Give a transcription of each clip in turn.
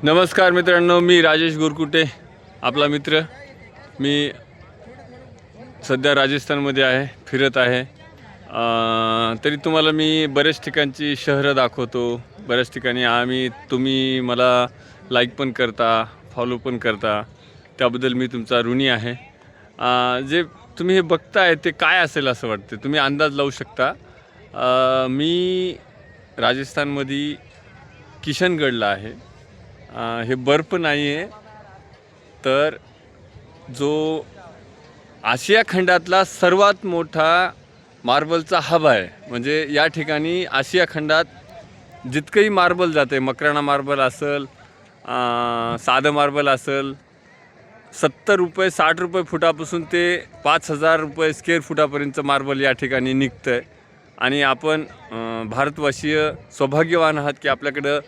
नमस्कार मित्रांनो, मी राजेश गोरकुटे, आपला मित्र. मी सध्या राजस्थानमध्ये आहे, फिरत आहे. तरी तुम्हाला मी बऱ्याच ठिकाणची शहरं दाखवतो. बऱ्याच ठिकाणी तुम्ही मला लाईक पण करता, फॉलो पण करता, त्याबद्दल मी तुमचा ऋणी आहे. जे तुम्ही हे बघताय ते काय असेल असं वाटतं, तुम्ही अंदाज लावू शकता. मी राजस्थानमध्ये किशनगडला आहे. हे बर्फ नाही आहे, तर जो आशिया खंडातला सर्वात मोठा मार्बलचा हब आहे. म्हणजे या ठिकाणी आशिया खंडात जितकंही मार्बल जाते, मकराणा मार्बल असेल, साधं मार्बल असेल, 70 रुपये 60 रुपये फुटापासून ते 5,000 रुपये स्क्वेअर फुटापर्यंतचं मार्बल या ठिकाणी निघतं आहे. आणि आपण भारतवासीय सौभाग्यवान आहात की आपल्याकडं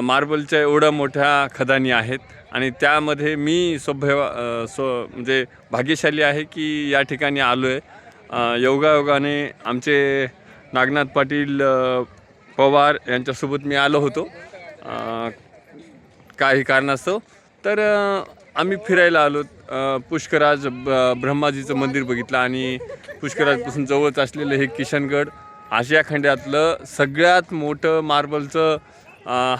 मार्बलच्या एवढ्या मोठ्या खदानी आहेत. आणि त्यामध्ये मी म्हणजे भाग्यशाली आहे की या ठिकाणी आलो आहे. योगायोगाने आमचे नागनाथ पाटील पवार यांच्यासोबत मी आलो होतो काही कारणास्तव. तर आम्ही फिरायला आलो. पुष्कराज ब्रह्माजीचं मंदिर बघितलं आणि पुष्कराजपासून जवळच असलेलं हे किशनगड आशिया खंडातलं सगळ्यात मोठं मार्बलचं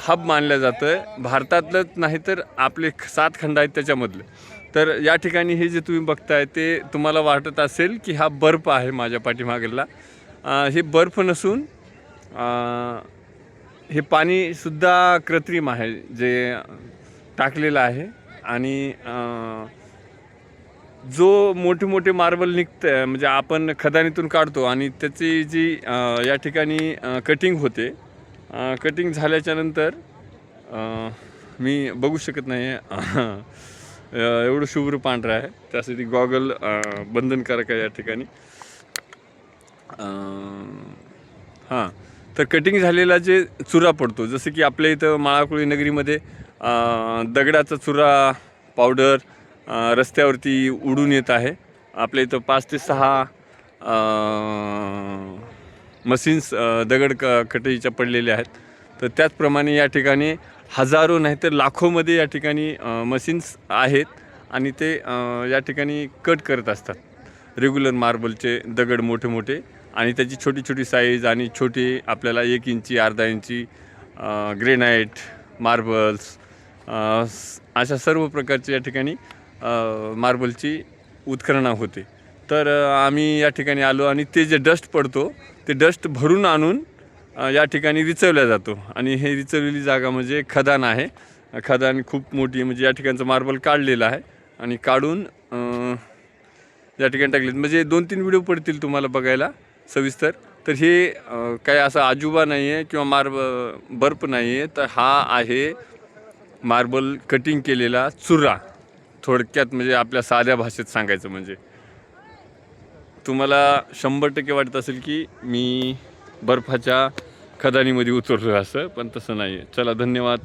हब मानलं जातं आहे. भारतातलंच नाही तर आपले 7 खंड आहेत त्याच्यामधले. तर या ठिकाणी हे जे तुम्ही बघताय ते तुम्हाला वाटत असेल की हा बर्फ आहे माझ्या पाठीमागेला. हे बर्फ नसून हे पाणीसुद्धा कृत्रिम आहे, जे टाकलेलं आहे. आणि जो मोठे मोठे मार्बल निघतं म्हणजे आपण खदानीतून काढतो आणि त्याची जी या ठिकाणी कटिंग होते. कटिंग झाल्याच्या नंतर मी बघू शकत नाही एवढं शुभ्र पांढरं आहे, त्यासाठी गॉगल बंधनकारक आहे या ठिकाणी. हां, तर कटिंग झालेला जे चुरा पडतो, जसं की आपल्या इथं माळाकुळी नगरीमध्ये दगडाचा चुरा पावडर रस्त्यावरती उडून येत आहे. आपल्या इथं 5 ते 6 मशीन्स दगड कटईच्या पडलेल्या आहेत. तर त्याचप्रमाणे या ठिकाणी हजारो नाही तर लाखोमध्ये या ठिकाणी मशीन्स आहेत आणि ते या ठिकाणी कट करत असतात रेग्युलर मार्बलचे दगड मोठे मोठे आणि त्याची छोटी छोटी साईज आणि छोटी आपल्याला 1 इंची अर्धा इंची ग्रेनाईट मार्बल्स अशा सर्व प्रकारचे या ठिकाणी मार्बलची उत्खनन होते. तर आम्ही या ठिकाणी आलो आणि ते जे डस्ट पडतो ते डस्ट भरून आणून या ठिकाणी रिचवल्या जातो. आणि हे रिचवलेली जागा म्हणजे खदान आहे. खदान खूप मोठी, म्हणजे या ठिकाणचं मार्बल काढलेलं आहे आणि काढून या ठिकाणी टाकले. म्हणजे 2-3 व्हिडिओ पडतील तुम्हाला बघायला सविस्तर. तर हे काय असं आजूबा नाही आहे किंवा बर्फ नाही आहे, तर हा आहे मार्बल कटिंग केलेला चुरा. थोडक्यात म्हणजे आपल्या साध्या भाषेत सांगायचं म्हणजे तुम्हाला 100% वाटत असेल की मी बर्फाच्या खदानीमध्ये उतरलो असं, पण तसं नाही आहे. चला, धन्यवाद.